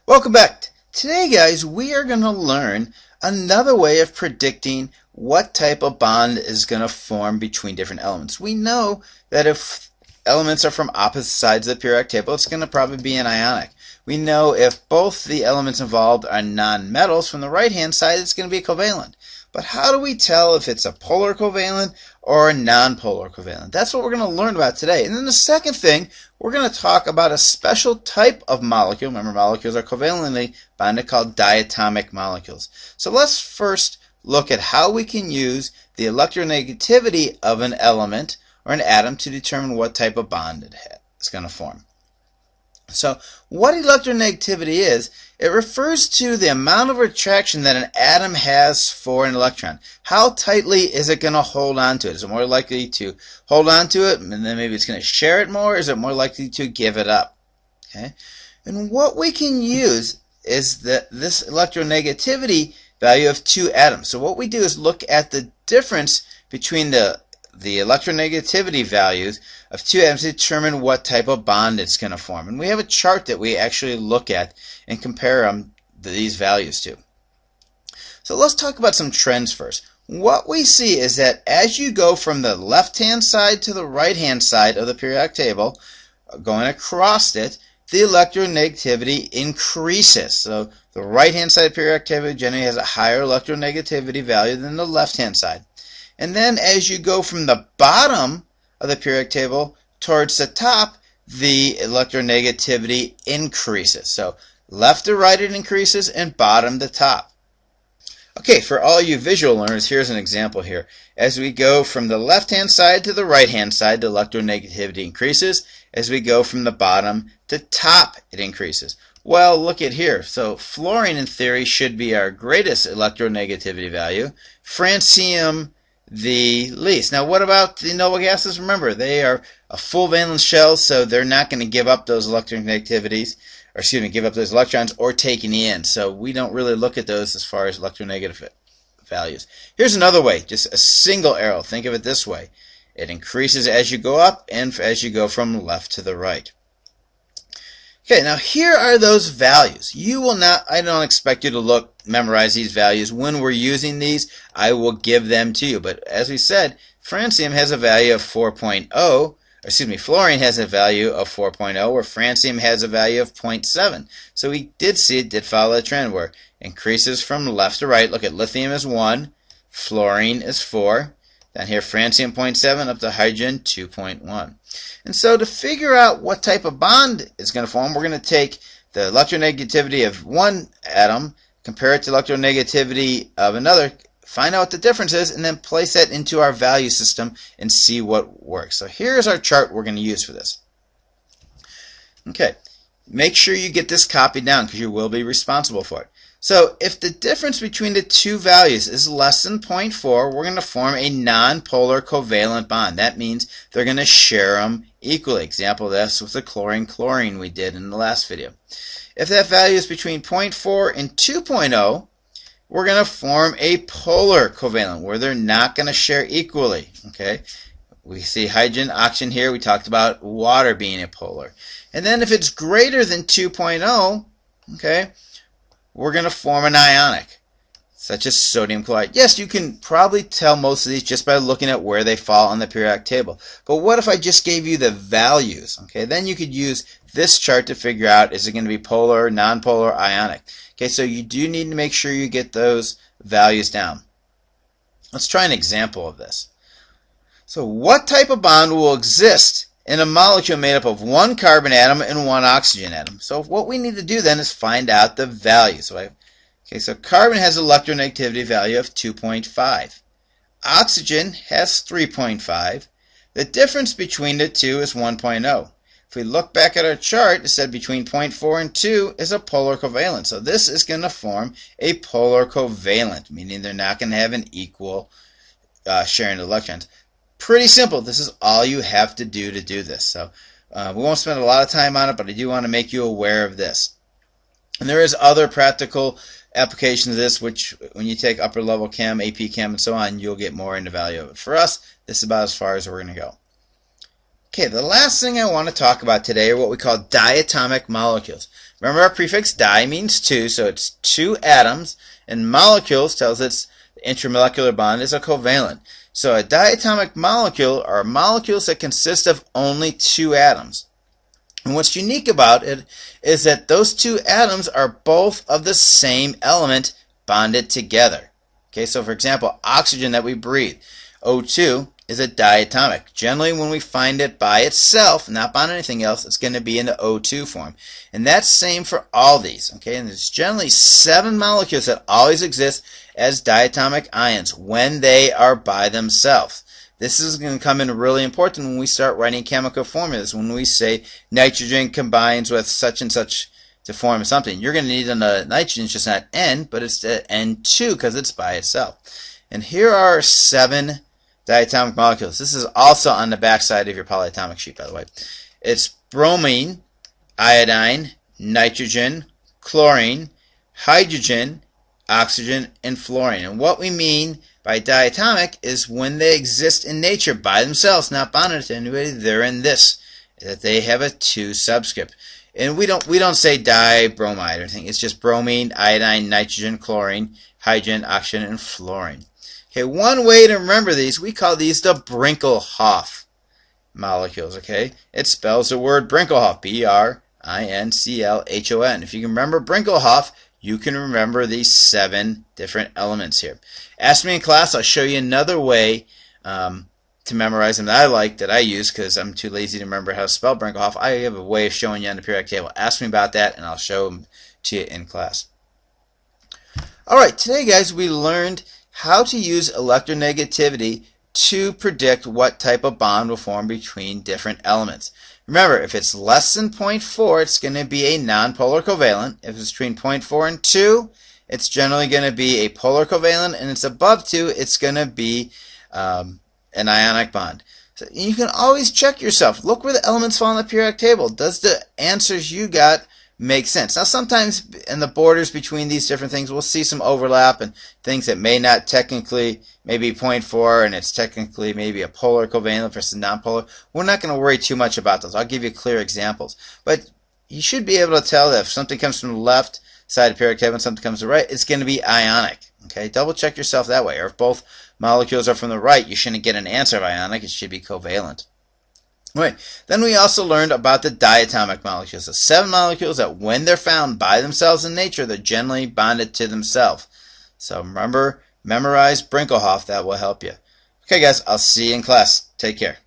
Welcome back. Today, guys, we are going to learn another way of predicting what type of bond is going to form between different elements. We know that if elements are from opposite sides of the periodic table, it's going to probably be an ionic. We know if both the elements involved are non-metals, from the right-hand side, it's going to be covalent. But how do we tell if it's a polar covalent or a non-polar covalent? That's what we're going to learn about today. And then the second thing, we're going to talk about a special type of molecule. Remember, molecules are covalently bonded, called diatomic molecules. So let's first look at how we can use the electronegativity of an element or an atom to determine what type of bond it's going to form. So what electronegativity is, it refers to the amount of attraction that an atom has for an electron. How tightly is it going to hold on to it? Is it more likely to hold on to it and then maybe it's going to share it more? Or is it more likely to give it up? Okay. And what we can use is this electronegativity value of two atoms. So what we do is look at the difference between the electronegativity values of two atoms to determine what type of bond it's going to form. And we have a chart that we actually look at and compare these values to. So let's talk about some trends first. What we see is that as you go from the left-hand side to the right-hand side of the periodic table, going across it, the electronegativity increases. So the right-hand side of the periodic table generally has a higher electronegativity value than the left-hand side. And then as you go from the bottom of the periodic table towards the top, the electronegativity increases. So left to right it increases and bottom to top. Okay, for all you visual learners, here's an example here. As we go from the left-hand side to the right-hand side, the electronegativity increases. As we go from the bottom to top, it increases. Well, look at here. So fluorine, in theory, should be our greatest electronegativity value. Francium, the least. Now, what about the noble gases? Remember, they are a full valence shell, so they're not going to give up those electronegativities, or excuse me, give up those electrons or take any in. So we don't really look at those as far as electronegative values. Here's another way, just a single arrow. Think of it this way. It increases as you go up and as you go from left to the right. Okay, now here are those values. You will not, I don't expect you to memorize these values. When we're using these, I will give them to you. But as we said, francium has a value of 4.0. Excuse me, fluorine has a value of 4.0, where francium has a value of 0.7. So we did see it did follow a trend where it increases from left to right. Look at lithium is 1, fluorine is 4. Down here, francium 0.7 up to hydrogen 2.1. And so to figure out what type of bond is going to form, we're going to take the electronegativity of one atom, compare it to electronegativity of another, find out what the difference is, and then place that into our value system and see what works. So here's our chart we're going to use for this. Okay, make sure you get this copied down because you will be responsible for it. So if the difference between the two values is less than 0.4, we're going to form a non-polar covalent bond. That means they're going to share them equally. Example of this with the chlorine-chlorine we did in the last video. If that value is between 0.4 and 2.0, we're going to form a polar covalent where they're not going to share equally. Okay, we see hydrogen, oxygen here. We talked about water being a polar. And then if it's greater than 2.0, okay, we're going to form an ionic, such as sodium chloride. Yes, you can probably tell most of these just by looking at where they fall on the periodic table. But what if I just gave you the values? Okay, then you could use this chart to figure out, is it going to be polar, nonpolar, ionic? Okay, so you do need to make sure you get those values down. Let's try an example of this. So what type of bond will exist in a molecule made up of one carbon atom and one oxygen atom? So what we need to do then is find out the value. So carbon has an electronegativity value of 2.5. Oxygen has 3.5. The difference between the two is 1.0. If we look back at our chart, it said between 0.4 and 2 is a polar covalent. So this is going to form a polar covalent, meaning they're not going to have an equal sharing of electrons. Pretty simple. This is all you have to do this. So we won't spend a lot of time on it, but I do want to make you aware of this. And there is other practical applications of this, which when you take upper level chem, AP chem, and so on, you'll get more into value of it. For us, this is about as far as we're going to go. Okay, the last thing I want to talk about today are what we call diatomic molecules. Remember, our prefix di means two, so it's two atoms, and molecules tells us the intramolecular bond is a covalent. So a diatomic molecule are molecules that consist of only two atoms. And what's unique about it is that those two atoms are both of the same element bonded together. Okay, so for example, oxygen that we breathe, O2, is a diatomic. Generally, when we find it by itself, not bound to anything else, it's going to be in the O2 form. And that's same for all these. Okay, and there's generally 7 molecules that always exist as diatomic ions when they are by themselves. This is going to come in really important when we start writing chemical formulas. When we say nitrogen combines with such and such to form something, you're going to need a nitrogen. It's just not N, but it's the N2 because it's by itself. And here are 7 diatomic molecules. This is also on the back side of your polyatomic sheet, by the way. It's bromine, iodine, nitrogen, chlorine, hydrogen, oxygen, and fluorine. And what we mean by diatomic is when they exist in nature by themselves, not bonded to anybody, they're in this, that they have a 2 subscript. And we don't say dibromide or anything. It's just bromine, iodine, nitrogen, chlorine, hydrogen, oxygen, and fluorine. Okay, one way to remember these, we call these the Brinkelhoff molecules, okay? It spells the word Brinkelhoff, B-R-I-N-C-L-H-O-N. If you can remember Brinkelhoff, you can remember these 7 different elements here. Ask me in class, I'll show you another way to memorize them that I like, that I use, because I'm too lazy to remember how to spell Brinkelhoff. I have a way of showing you on the periodic table. Ask me about that, and I'll show them to you in class. Alright, today, guys, we learned how to use electronegativity to predict what type of bond will form between different elements. Remember, if it's less than 0.4, it's going to be a nonpolar covalent. If it's between 0.4 and 2, it's generally going to be a polar covalent, and it's above 2, it's going to be an ionic bond. So you can always check yourself. Look where the elements fall on the periodic table. Does the answers you got make sense? Now, sometimes in the borders between these different things, we'll see some overlap and things that may not technically, maybe 0.4, and it's technically maybe a polar covalent versus nonpolar. We're not going to worry too much about those. I'll give you clear examples. But you should be able to tell that if something comes from the left side of the periodic table and something comes to the right, it's going to be ionic. Okay, double check yourself that way. Or if both molecules are from the right, you shouldn't get an answer of ionic. It should be covalent. Right. Then we also learned about the diatomic molecules, the 7 molecules that when they're found by themselves in nature, they're generally bonded to themselves. So remember, memorize Brinkelhoff. That will help you. Okay, guys, I'll see you in class. Take care.